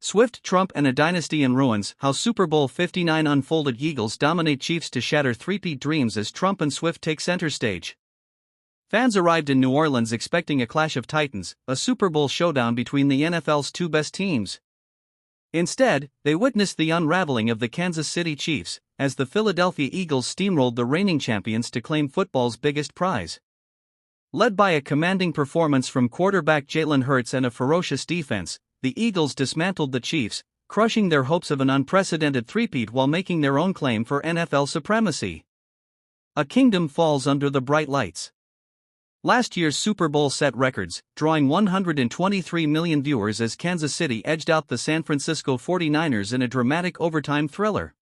Swift, Trump, and a dynasty in ruins. How Super Bowl 59 unfolded. Eagles dominate Chiefs to shatter three-peat dreams as Trump and Swift take center stage. Fans arrived in New Orleans expecting a clash of titans, a Super Bowl showdown between the NFL's two best teams. Instead, they witnessed the unraveling of the Kansas City Chiefs, as the Philadelphia Eagles steamrolled the reigning champions to claim football's biggest prize. Led by a commanding performance from quarterback Jalen Hurts and a ferocious defense, the Eagles dismantled the Chiefs, crushing their hopes of an unprecedented three-peat while making their own claim for NFL supremacy. A kingdom falls under the bright lights. Last year's Super Bowl set records, drawing 123 million viewers as Kansas City edged out the San Francisco 49ers in a dramatic overtime thriller.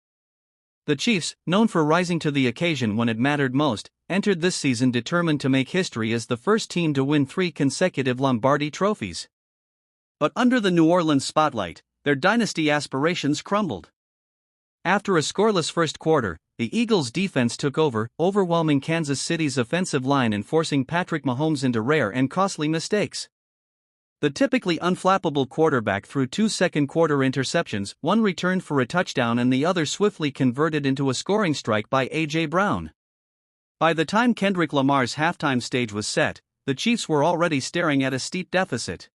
The Chiefs, known for rising to the occasion when it mattered most, entered this season determined to make history as the first team to win 3 consecutive Lombardi trophies. But under the New Orleans spotlight, their dynasty aspirations crumbled. After a scoreless first quarter, the Eagles' defense took over, overwhelming Kansas City's offensive line and forcing Patrick Mahomes into rare and costly mistakes. The typically unflappable quarterback threw 2 second-quarter interceptions, one returned for a touchdown and the other swiftly converted into a scoring strike by A.J. Brown. By the time Kendrick Lamar's halftime stage was set, the Chiefs were already staring at a steep deficit.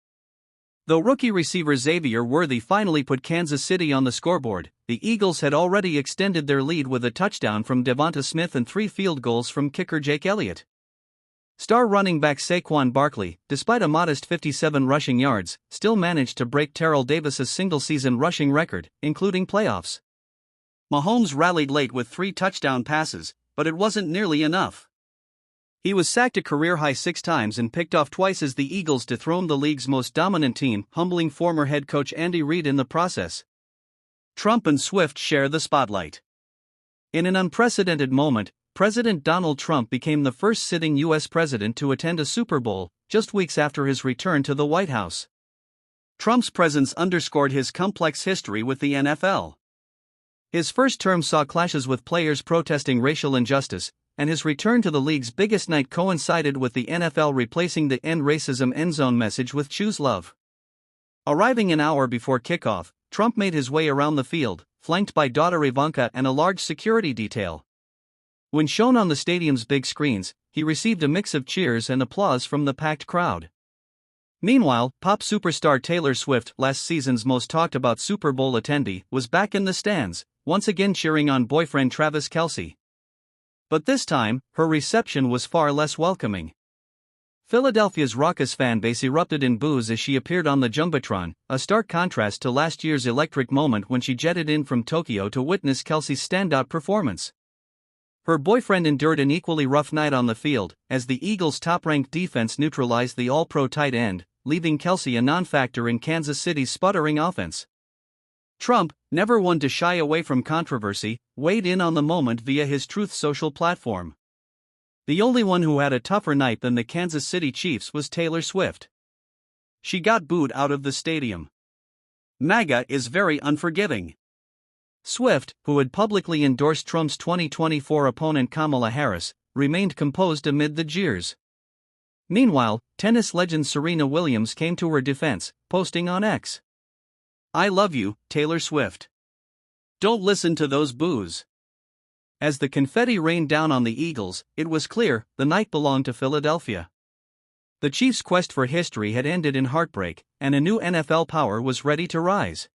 Though rookie receiver Xavier Worthy finally put Kansas City on the scoreboard, the Eagles had already extended their lead with a touchdown from Devonta Smith and 3 field goals from kicker Jake Elliott. Star running back Saquon Barkley, despite a modest 57 rushing yards, still managed to break Terrell Davis's single-season rushing record, including playoffs. Mahomes rallied late with 3 touchdown passes, but it wasn't nearly enough. He was sacked a career-high 6 times and picked off twice as the Eagles dethroned the league's most dominant team, humbling former head coach Andy Reid in the process. Trump and Swift share the spotlight. In an unprecedented moment, President Donald Trump became the first sitting U.S. president to attend a Super Bowl, just weeks after his return to the White House. Trump's presence underscored his complex history with the NFL. His first term saw clashes with players protesting racial injustice, and his return to the league's biggest night coincided with the NFL replacing the End Racism Endzone message with Choose Love. Arriving an hour before kickoff, Trump made his way around the field, flanked by daughter Ivanka and a large security detail. When shown on the stadium's big screens, he received a mix of cheers and applause from the packed crowd. Meanwhile, pop superstar Taylor Swift, last season's most talked about Super Bowl attendee, was back in the stands, once again cheering on boyfriend Travis Kelce. But this time, her reception was far less welcoming. Philadelphia's raucous fanbase erupted in boos as she appeared on the Jumbotron, a stark contrast to last year's electric moment when she jetted in from Tokyo to witness Kelce's standout performance. Her boyfriend endured an equally rough night on the field, as the Eagles' top-ranked defense neutralized the All-Pro tight end, leaving Kelce a non-factor in Kansas City's sputtering offense. Trump, never one to shy away from controversy, weighed in on the moment via his Truth Social platform. The only one who had a tougher night than the Kansas City Chiefs was Taylor Swift. She got booed out of the stadium. MAGA is very unforgiving. Swift, who had publicly endorsed Trump's 2024 opponent Kamala Harris, remained composed amid the jeers. Meanwhile, tennis legend Serena Williams came to her defense, posting on X, "I love you, Taylor Swift. Don't listen to those boos." As the confetti rained down on the Eagles, it was clear the night belonged to Philadelphia. The Chiefs' quest for history had ended in heartbreak, and a new NFL power was ready to rise.